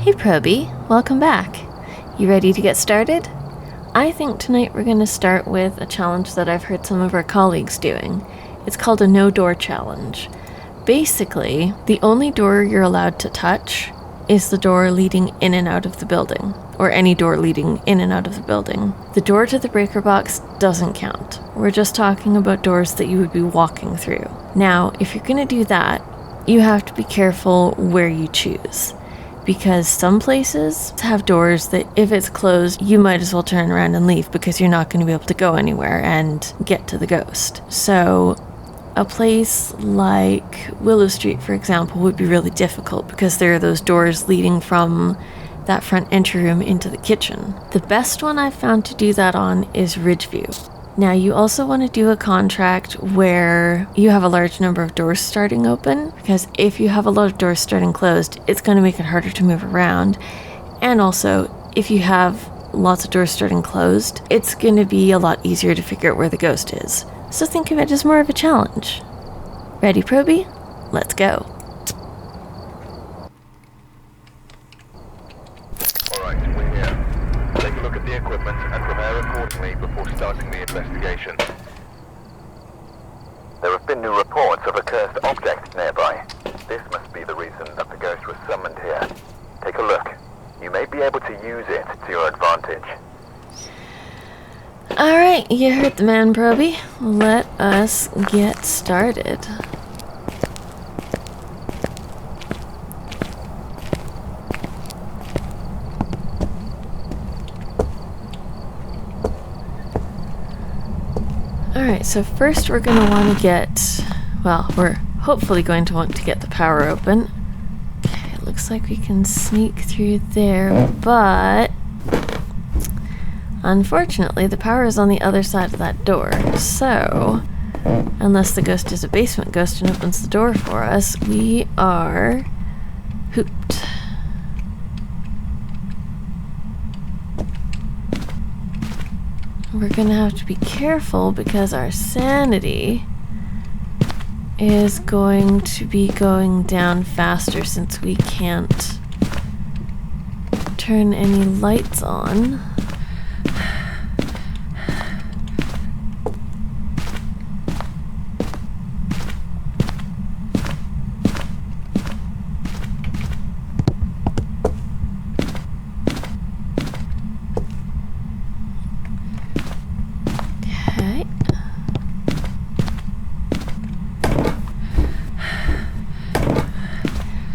Hey Probie, welcome back. You ready to get started? I think tonight we're going to start with a challenge that I've heard some of our colleagues doing. It's called a no-door challenge. Basically, the only door you're allowed to touch is the door leading in and out of the building, or any door leading in and out of the building. The door to the breaker box doesn't count. We're just talking about doors that you would be walking through. Now, if you're going to do that, you have to be careful where you choose. Because some places have doors that if it's closed, you might as well turn around and leave because you're not going to be able to go anywhere and get to the ghost. So a place like Willow Street, for example, would be really difficult because there are those doors leading from that front entry room into the kitchen. The best one I've found to do that on is Ridgeview. Now, you also want to do a contract where you have a large number of doors starting open, because if you have a lot of doors starting closed, it's going to make it harder to move around. And also, if you have lots of doors starting closed, it's going to be a lot easier to figure out where the ghost is. So think of it as more of a challenge. Ready, Probie? Let's go. Alright, we're here. Take a look at the equipment and prepare accordingly before starting the investigation. There have been new reports of a cursed object nearby. This must be the reason that the ghost was summoned here. Take a look. You may be able to use it to your advantage. Alright, you heard the man, Probie. Let us get started. Alright, so first we're going to want to we're hopefully going to want to get the power open. Okay, it looks like we can sneak through there, but unfortunately the power is on the other side of that door, so unless the ghost is a basement ghost and opens the door for us, we are hooped. We're gonna have to be careful because our sanity is going to be going down faster since we can't turn any lights on.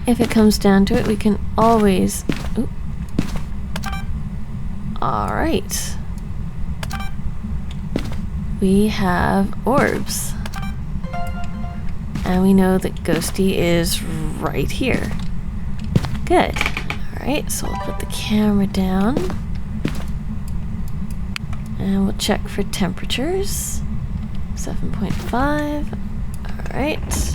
If it comes down to it, we can always... Alright. We have orbs. And we know that Ghosty is right here. Good. Alright, so we'll put the camera down. And we'll check for temperatures. 7.5. Alright.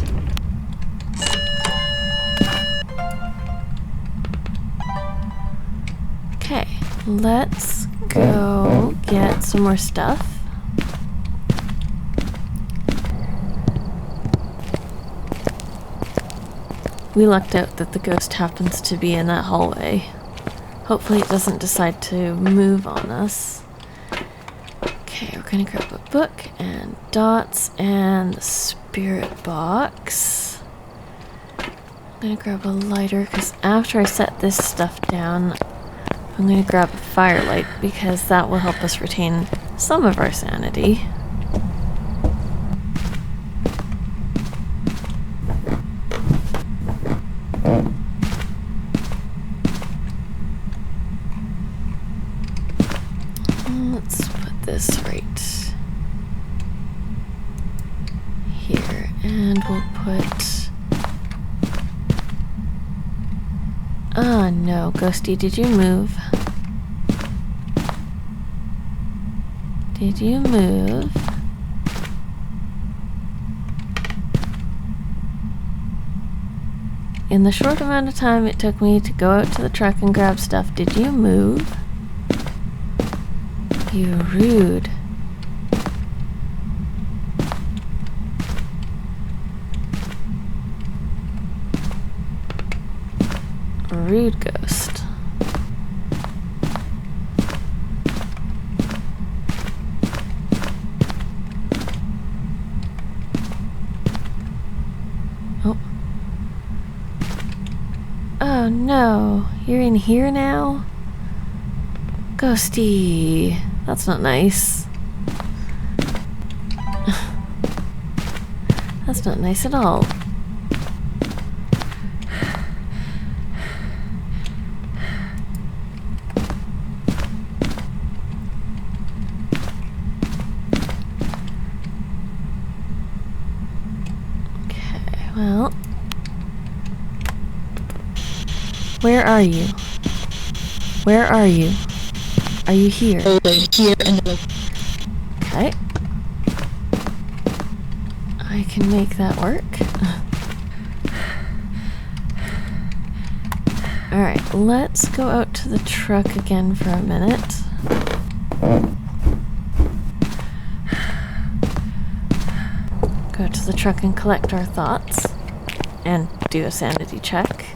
Okay, let's go get some more stuff. We lucked out that the ghost happens to be in that hallway. Hopefully it doesn't decide to move on us. Okay, we're gonna grab a book and dots and the spirit box. I'm gonna grab a lighter because after I set this stuff down, I'm going to grab a firelight because that will help us retain some of our sanity. Let's put this right here and we'll put... Oh no, Ghosty, did you move? Did you move? In the short amount of time it took me to go out to the truck and grab stuff, did you move? You rude. Rude ghost. Oh no, you're in here now? Ghosty. That's not nice. That's not nice at all. Okay, well. Where are you? Where are you? Are you here? Here in the... Okay. I can make that work. Alright, let's go out to the truck again for a minute. Go to the truck and collect our thoughts. And do a sanity check.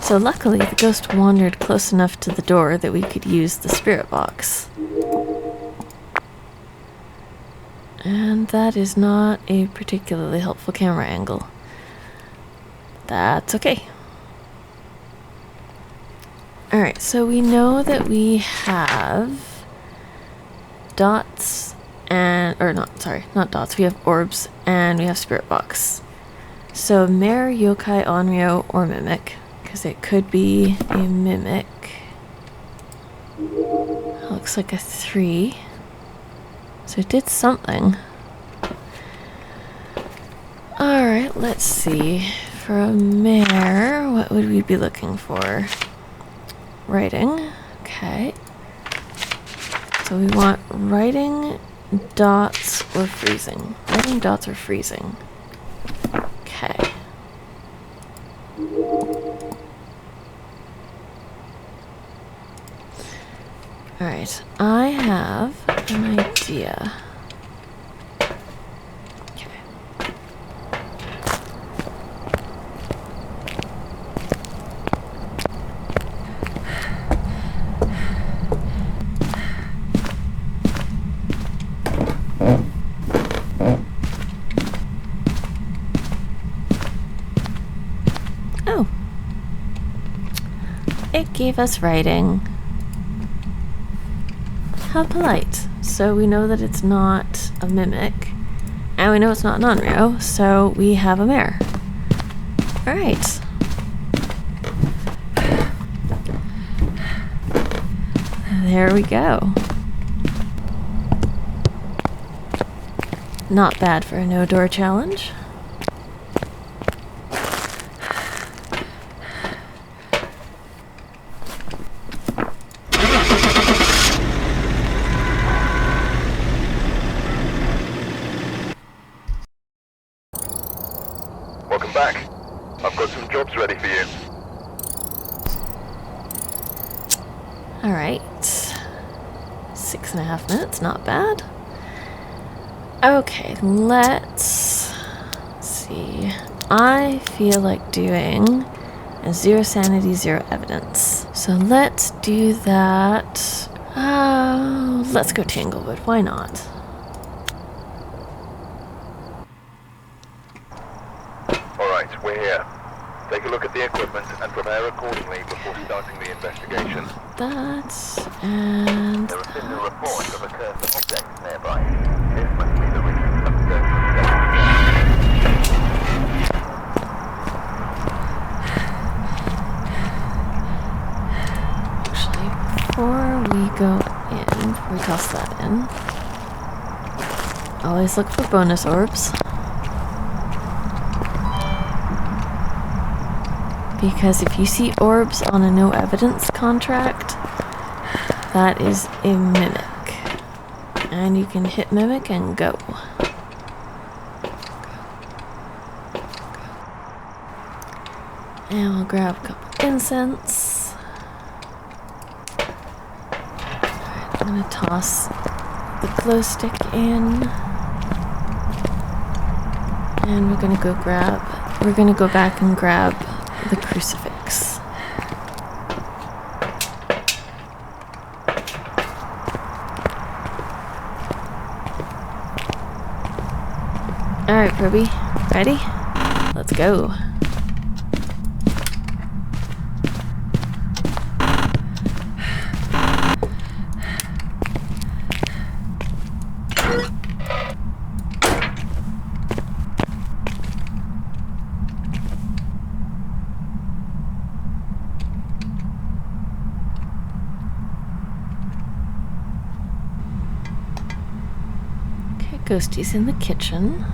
So luckily, the ghost wandered close enough to the door that we could use the spirit box. And that is not a particularly helpful camera angle. That's okay. Alright, so we know that we have dots and, not dots, we have orbs and we have spirit box. So mare, yokai, onryo, or mimic. Because it could be a mimic. Looks like a 3. So it did something. Alright, let's see. For a mare, what would we be looking for? Writing. Okay. So we want writing, dots, or freezing. Writing, dots, or freezing. Okay. Alright, I have an idea. Okay. Oh. It gave us writing. How polite. So we know that it's not a mimic. And we know it's not an onryo, so we have a mare. Alright. There we go. Not bad for a no-door challenge. Welcome back. I've got some jobs ready for you. Alright. 6.5 minutes, not bad. Okay, let's see. I feel like doing a 0 sanity, 0 evidence. So let's do that. Let's go Tanglewood. Why not? Alright, we're here. Take a look at the equipment and prepare accordingly before starting the investigation. That and There have been no reports of a cursed object nearby. This must be the reason of the ghost. actually, before we go in, before we toss that in, always look for bonus orbs. Because if you see orbs on a no evidence contract, that is a mimic. And you can hit mimic and go. And we'll grab a couple incense. Alright, I'm gonna toss the glow stick in. And we're gonna go back and grab the crucifix. Alright, Probie. Ready? Let's go. Ghostie's in the kitchen.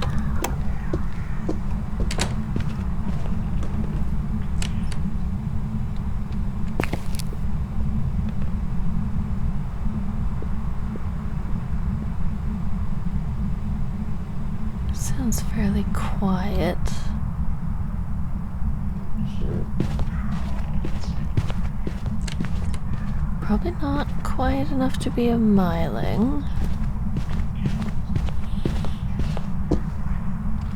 Sounds fairly quiet. Probably not quiet enough to be a miling.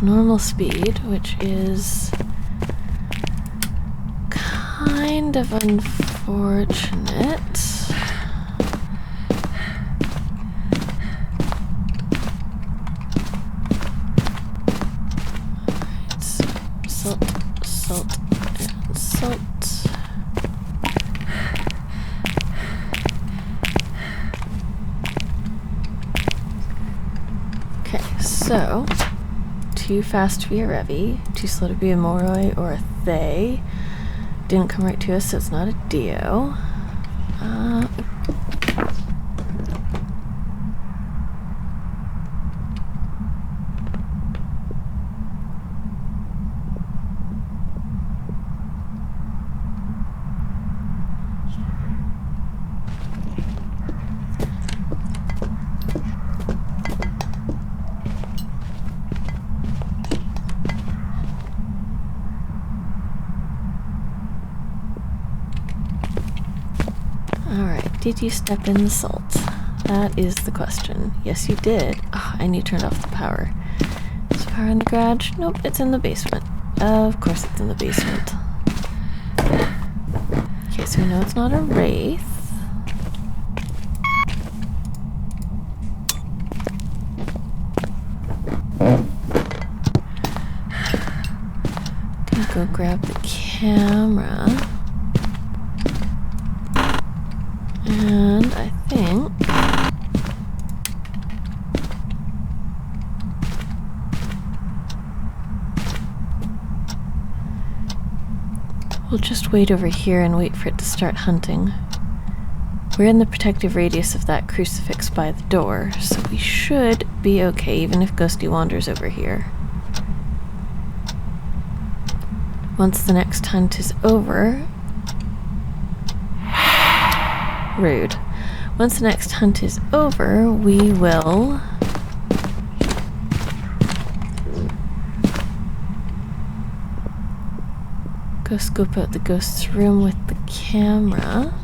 Normal speed, which is kind of unfortunate. Alright, so salt, salt, and salt. Okay, so too fast to be a Revy, too slow to be a Moroi or a Thay. Didn't come right to us, so it's not a Dio. Alright, did you step in the salt? That is the question. Yes, you did. Oh, and you turned off the power. Is power in the garage? Nope, it's in the basement. Of course it's in the basement. Okay, so we know it's not a wraith. Gonna go grab the camera. And I think we'll just wait over here and wait for it to start hunting. We're in the protective radius of that crucifix by the door, so we should be okay even if Ghosty wanders over here. Once the next hunt is over... Rude. Once the next hunt is over, we will go scope out the ghost's room with the camera.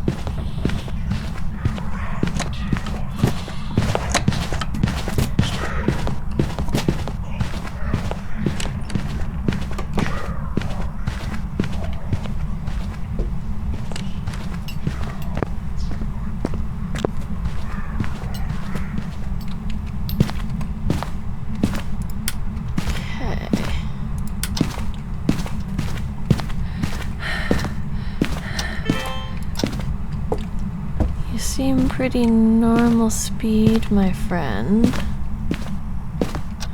Seem pretty normal speed, my friend.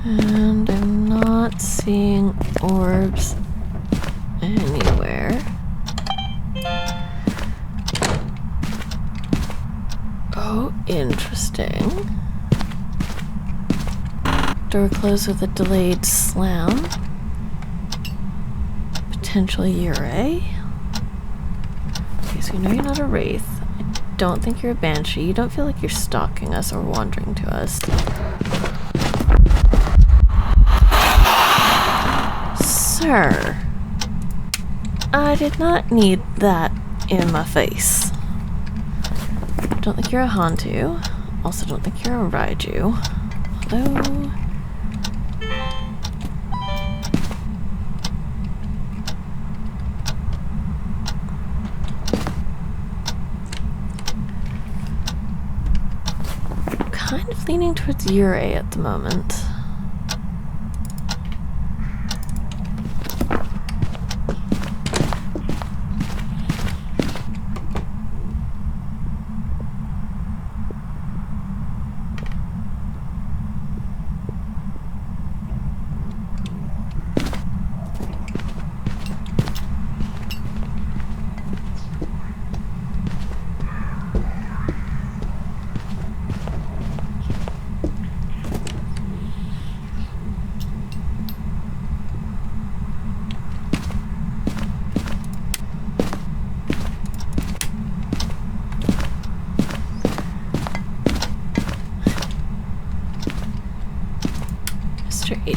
And I'm not seeing orbs anywhere. Oh, interesting. Door closed with a delayed slam. Potential Ure. Okay, so we know you're not a wraith. Don't think you're a banshee. You don't feel like you're stalking us or wandering to us. Sir, I did not need that in my face. Don't think you're a Hantu. Also don't think you're a Raiju. Although... kind of leaning towards Ure at the moment.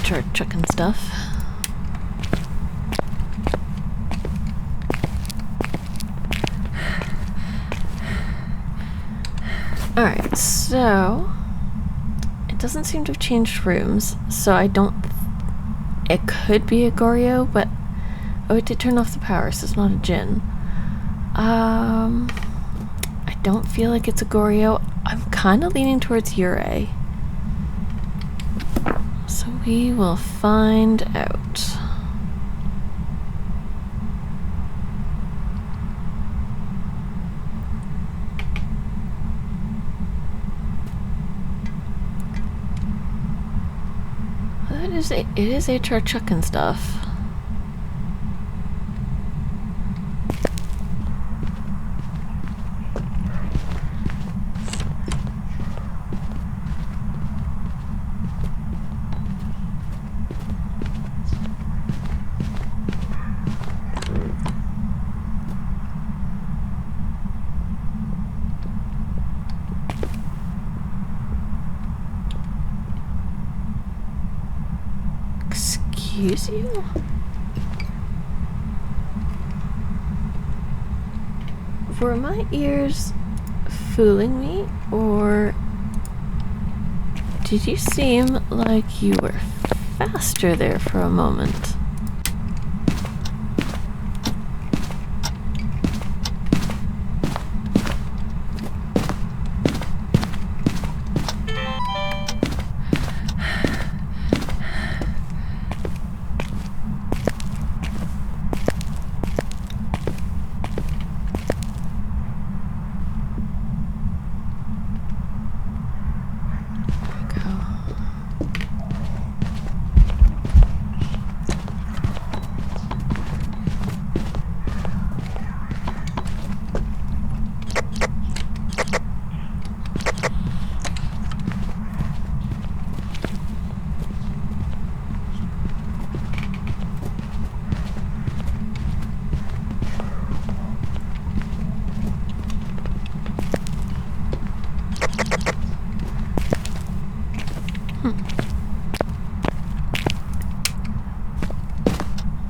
HR chucking stuff. Alright, so it doesn't seem to have changed rooms, so I don't... It could be a Goryo, but... Oh, it did turn off the power, so it's not a Jinn. I don't feel like it's a Goryo. I'm kind of leaning towards Yurei. So we will find out. It is HR chucking stuff. Excuse you? Were my ears fooling me, or did you seem like you were faster there for a moment?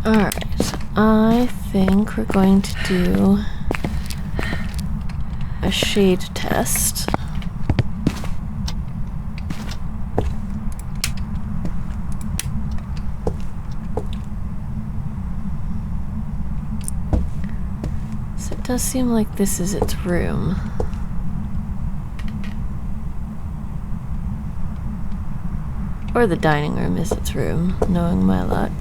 Alright, I think we're going to do a shade test. So it does seem like this is its room. Or the dining room is its room, knowing my luck.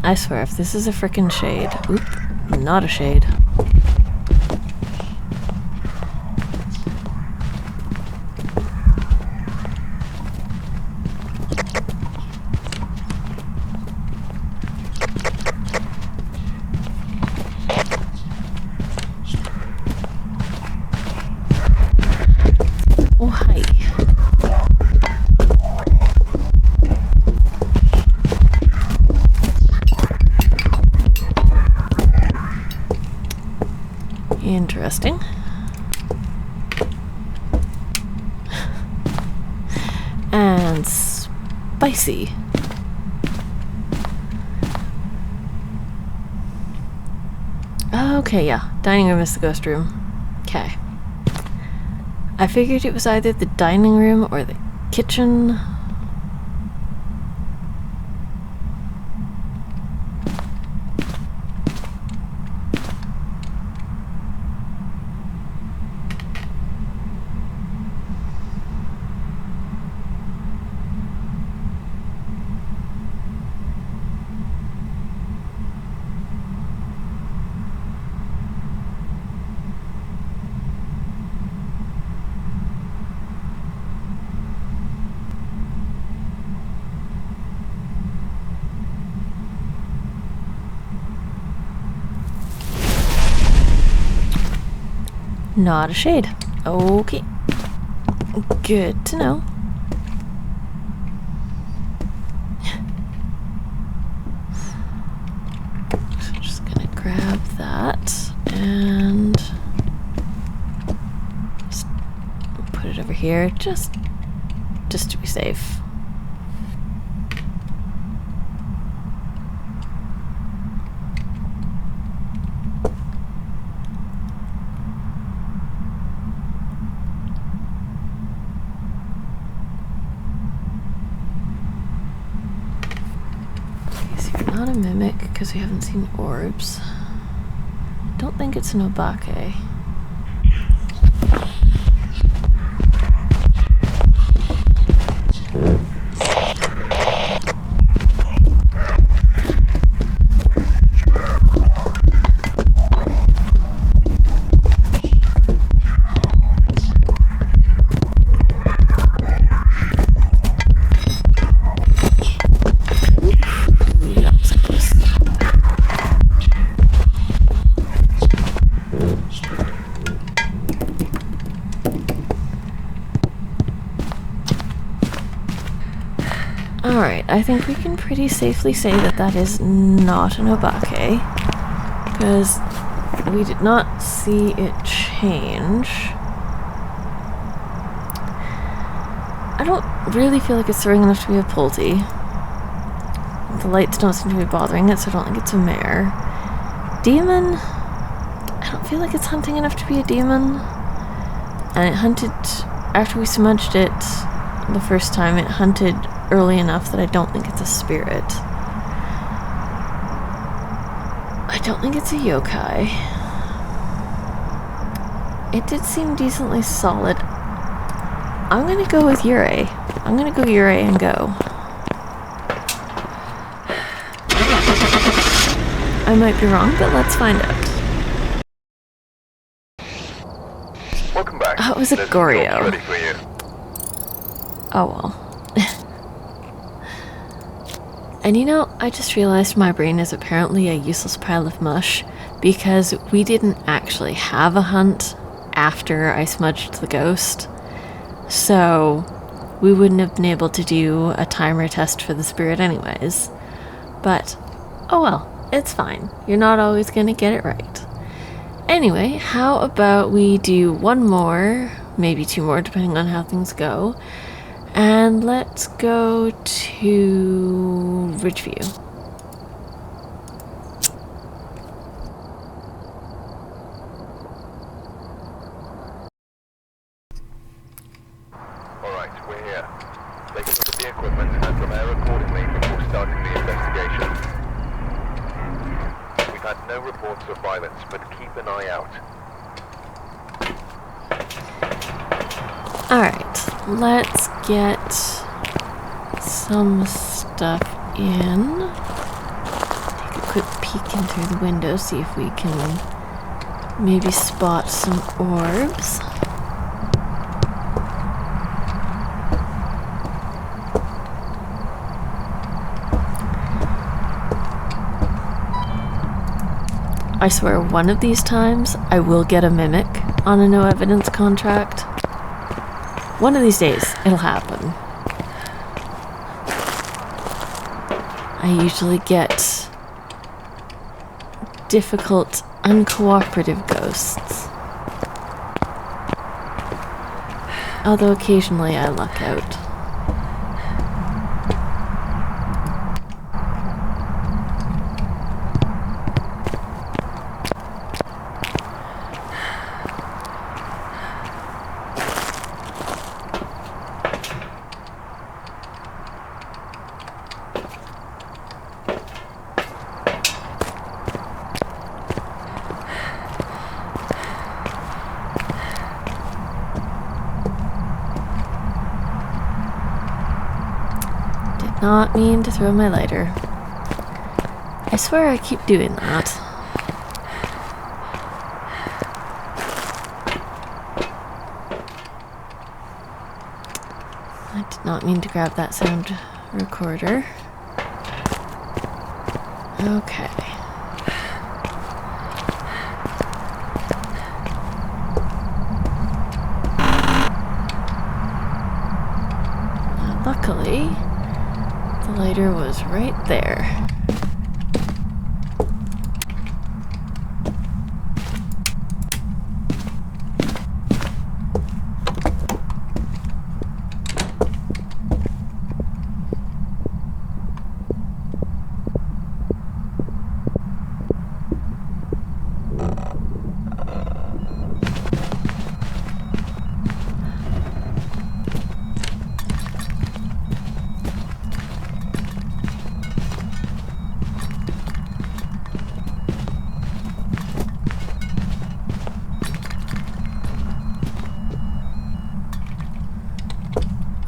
I swear, if this is a frickin' shade... Oop, not a shade. Oh, hi. Interesting. And spicy. Okay, yeah. Dining room is the ghost room. Okay. I figured it was either the dining room or the kitchen. Not a shade. Okay. Good to know. So I'm just gonna grab that and just put it over here just to be safe. Not a mimic, because we haven't seen orbs. Don't think it's an obake. Alright, I think we can pretty safely say that that is not an obake, because we did not see it change. I don't really feel like it's throwing enough to be a Pulte. The lights don't seem to be bothering it, so I don't think it's a mare. Demon? I don't feel like it's hunting enough to be a demon. And it hunted, after we smudged it the first time, it hunted early enough that I don't think it's a spirit. I don't think it's a yokai. It did seem decently solid. I'm gonna go with Yurei. I'm gonna go Yurei and go. I might be wrong, but let's find out. Welcome back. Oh, it was a Goryo. Ready for you. Oh well. And you know, I just realized my brain is apparently a useless pile of mush because we didn't actually have a hunt after I smudged the ghost. So we wouldn't have been able to do a timer test for the spirit anyways. But, oh well, it's fine. You're not always gonna get it right. Anyway, how about we do one more, maybe two more, depending on how things go. And let's go to Ridgeview. Alright, we're here. Take a look at the equipment and prepare accordingly before starting the investigation. We've had no reports of violence, but keep an eye out. Alright, let's get some stuff in. Take a quick peek in through the window, see if we can maybe spot some orbs. I swear one of these times I will get a mimic on a no evidence contract. One of these days, it'll happen. I usually get difficult, uncooperative ghosts. Although occasionally I luck out. Not mean to throw my lighter. I swear I keep doing that. I did not mean to grab that sound recorder. Okay. Luckily, the lighter was right there.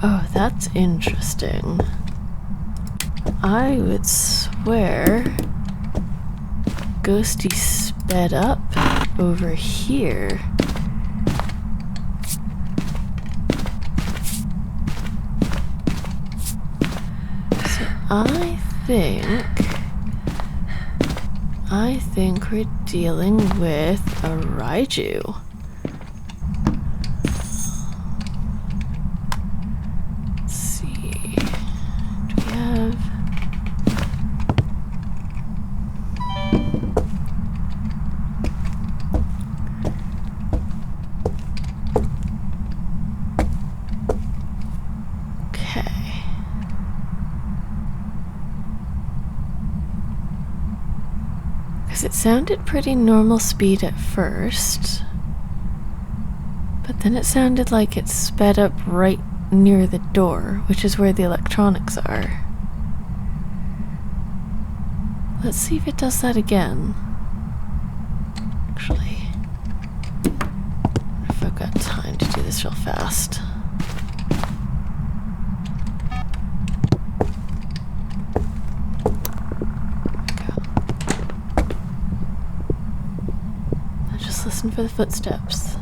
Oh, that's interesting. I would swear Ghosty sped up over here. So I think we're dealing with a Ridgeview. It sounded pretty normal speed at first, but then it sounded like it sped up right near the door, which is where the electronics are. Let's see if it does that again. Actually, if I've got time to do this real fast. Listen for the footsteps.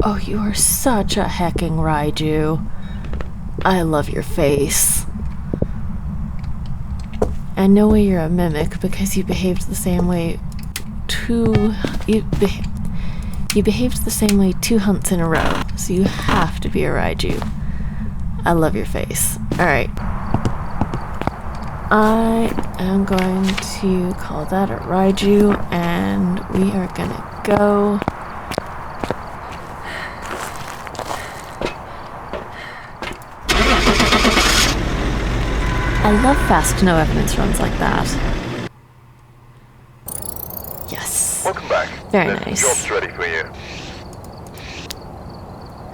Oh, you are such a hecking Ridgeview. I love your face. And no way you're a mimic because you behaved the same way you behaved the same way 2 hunts in a row, so you have to be a Ridgeview. I love your face. Alright. I am going to call that a Ridgeview, and we are gonna go. I love fast no evidence runs like that. Welcome back. Very nice. Job's ready for you.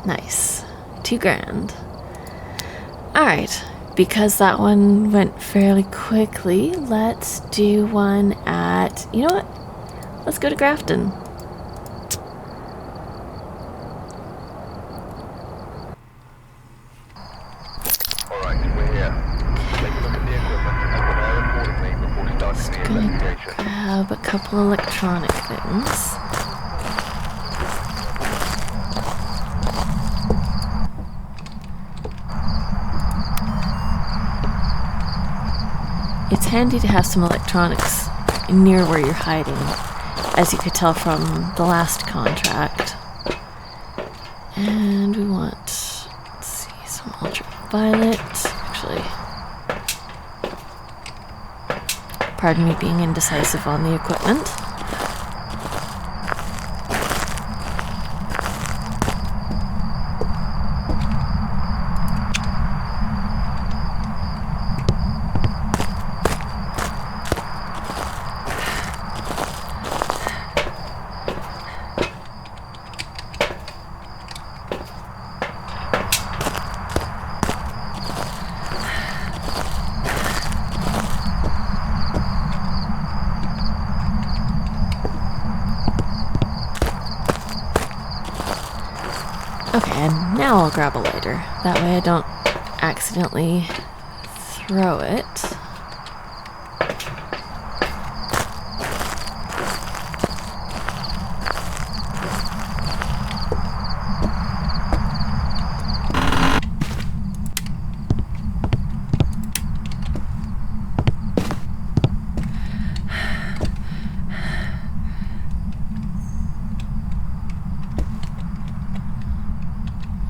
Nice. $2,000. Alright, because that one went fairly quickly, let's do one at... You know what? Let's go to Grafton. Alright, we're here. Take a look at the equipment and prepare accordingly before starting the investigation. Grab a couple electronic things. It's handy to have some electronics near where you're hiding, as you could tell from the last contract. And we want, let's see, some ultraviolet. Actually, pardon me being indecisive on the equipment. Okay, and now I'll grab a lighter. That way I don't accidentally throw it.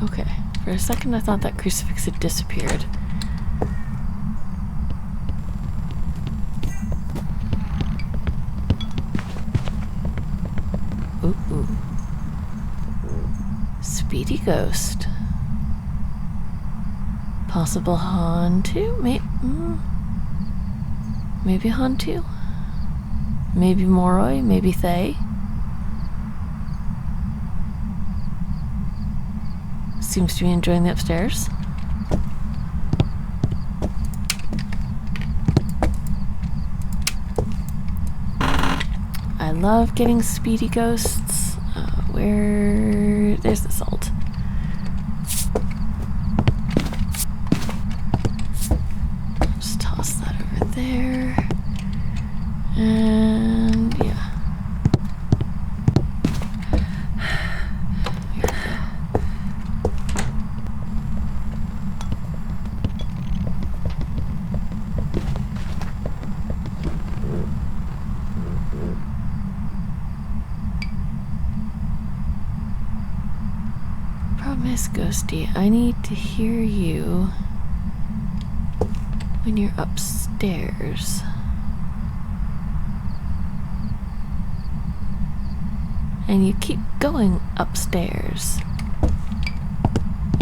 Okay, for a second I thought that crucifix had disappeared. Ooh. Speedy ghost. Possible Hantu? Maybe Hantu? Maybe Moroi? Maybe Thay? Seems to be enjoying the upstairs. I love getting speedy ghosts. There's the salt. Just toss that over there. And yeah. Here we go. Problem is, Ghosty, I need to hear you when you're upstairs. And you keep going upstairs.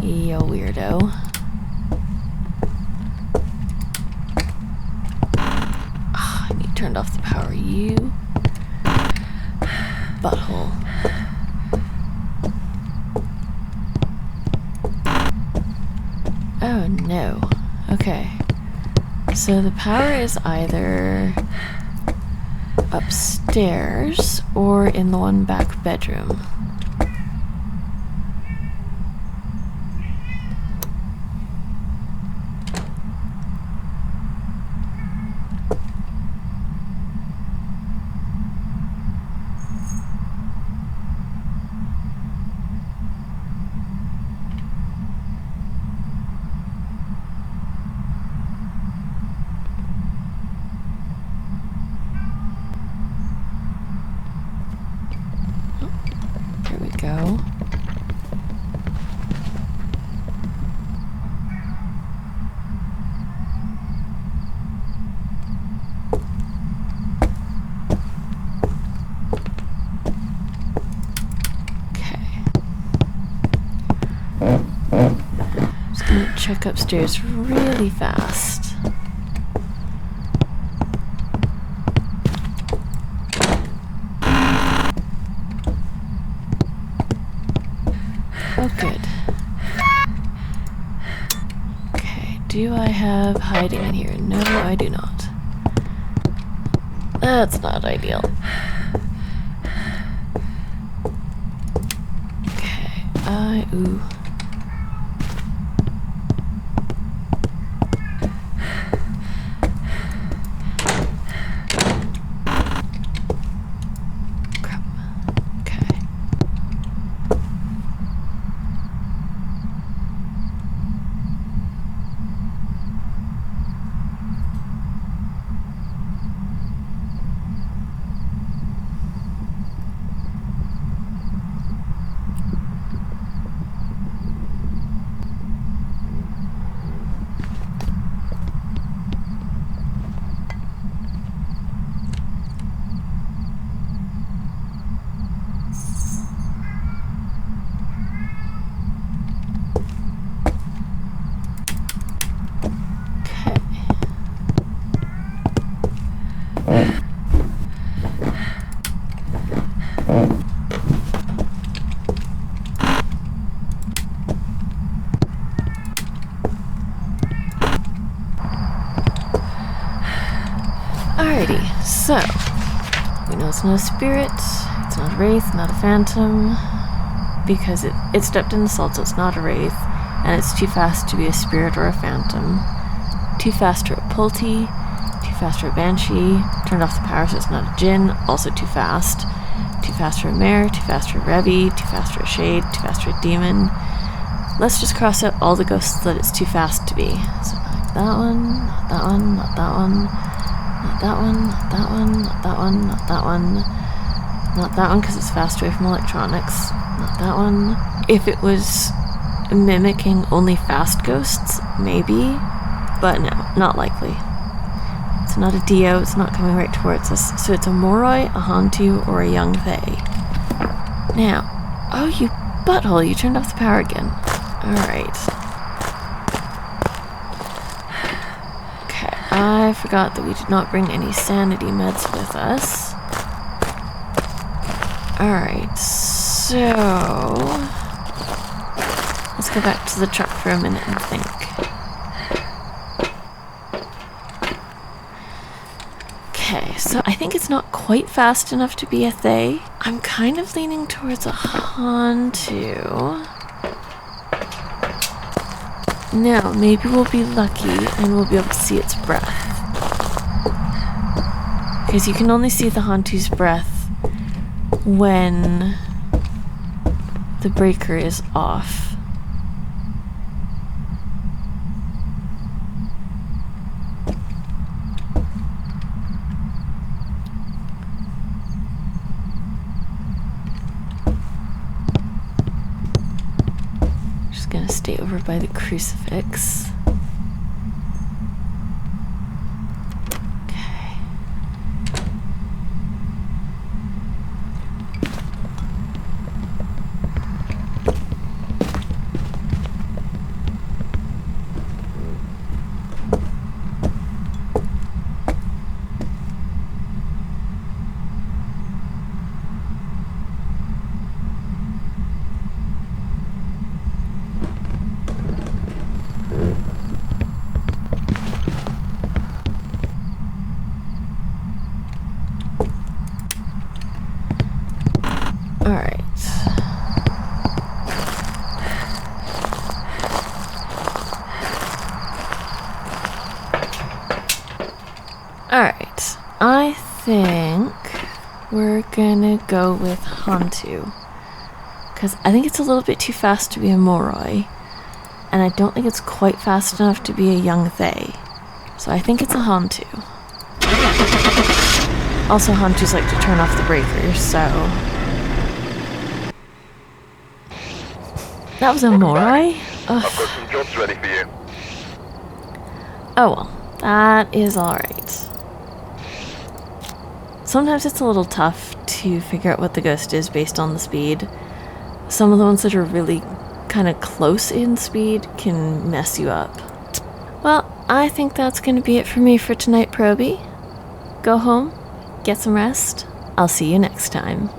You weirdo. Ah, and you turned off the power, you butthole. Oh no. Okay. So the power is either upstairs or in the one back bedroom. There we go. Just gonna check upstairs really fast. Oh, good. Okay, do I have hiding in here? No, I do not. That's not ideal. Okay, ooh. Crap. Okay. Alrighty, so we know it's not a spirit, it's not a wraith, not a phantom, because it stepped in the salt, so it's not a wraith, and it's too fast to be a spirit or a phantom, too fast for a pulty, too fast for a banshee, turned off the power so it's not a djinn, also too fast for a mare, too fast for a revi, too fast for a shade, too fast for a demon. Let's just cross out all the ghosts that it's too fast to be. So not that one, not that one, not that one. Not that one, not that one, not that one, not that one. Not that one because it's fast away from electronics. Not that one. If it was mimicking only fast ghosts? Maybe. But no, not likely. It's not a Dio, it's not coming right towards us. So it's a Moroi, a Hantu, or a young Fae. Now, oh, you butthole, you turned off the power again. Alright. Okay, I forgot that we did not bring any sanity meds with us. Alright, so... let's go back to the truck for a minute and think. Okay, so I think it's not quite fast enough to be a Thay. I'm kind of leaning towards a Hantu. Now, maybe we'll be lucky and we'll be able to see its breath. Because you can only see the Hantu's breath when the breaker is off. Gonna stay over by the crucifix. Okay. Alright. Alright. I think we're gonna go with Hantu. Because I think it's a little bit too fast to be a Moroi. And I don't think it's quite fast enough to be a young Thay. So I think it's a Hantu. Also, Hantus like to turn off the breakers, so... That was a Moroi? I've got some jobs ready for you. Oh well, that is alright. Sometimes it's a little tough to figure out what the ghost is based on the speed. Some of the ones that are really kind of close in speed can mess you up. Well, I think that's going to be it for me for tonight, Probie. Go home, get some rest. I'll see you next time.